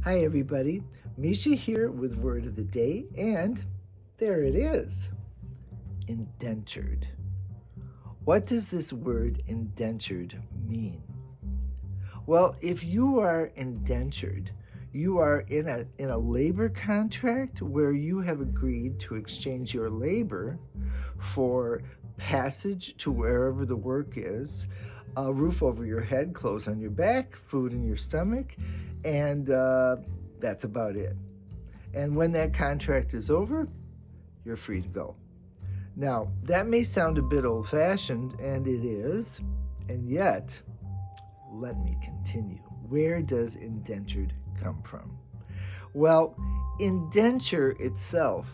Hi everybody, Mischa here with Word of the Day, and there it is, indentured. What does this word indentured mean? Well, if you are indentured, you are in a labor contract where you have agreed to exchange your labor for passage to wherever the work is, a roof over your head, clothes on your back, food in your stomach, and that's about it. And when that contract is over, you're free to go. Now, that may sound a bit old-fashioned, and it is, and yet, let me continue. Where does indentured come from? Well, indenture itself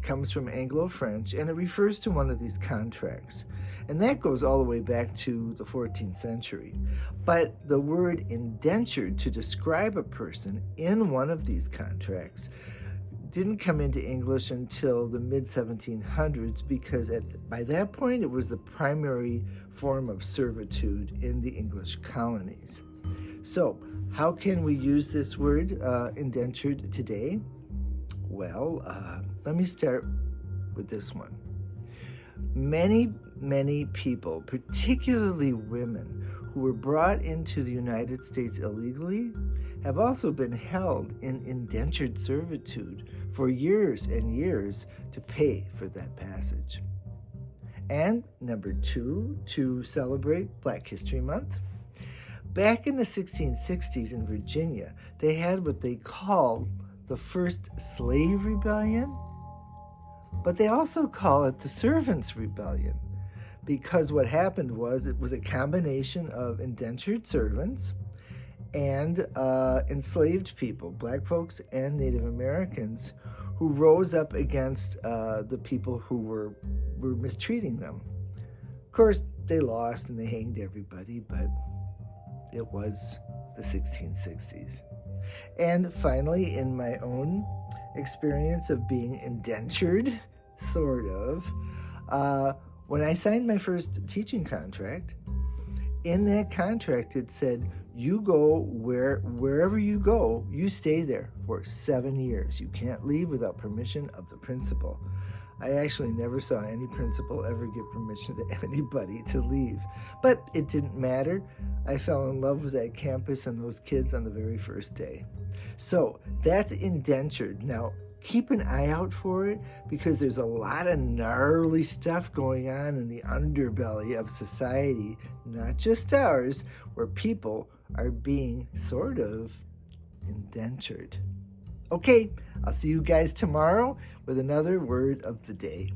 comes from Anglo-French, and it refers to one of these contracts. And that goes all the way back to the 14th century. But the word indentured to describe a person in one of these contracts didn't come into English until the mid-1700s because by that point it was the primary form of servitude in the English colonies. So, how can we use this word, indentured, today? Well, let me start with this one. Many people, particularly women, who were brought into the United States illegally have also been held in indentured servitude for years and years to pay for that passage. And number two, to celebrate Black History Month, back in the 1660s in Virginia, they had what they called the first slave rebellion, but they also call it the Servants' Rebellion because what happened was it was a combination of indentured servants and enslaved people, Black folks and Native Americans, who rose up against the people who were mistreating them. Of course, they lost and they hanged everybody, but it was the 1660s. And finally, in my own experience of being indentured, sort of, when I signed my first teaching contract, in that contract it said, you go wherever you go, you stay there for 7 years. You can't leave without permission of the principal. I actually never saw any principal ever give permission to anybody to leave. But it didn't matter. I fell in love with that campus and those kids on the very first day. So that's indentured. Now, keep an eye out for it because there's a lot of gnarly stuff going on in the underbelly of society, not just ours, where people are being sort of indentured. Okay, I'll see you guys tomorrow with another word of the day.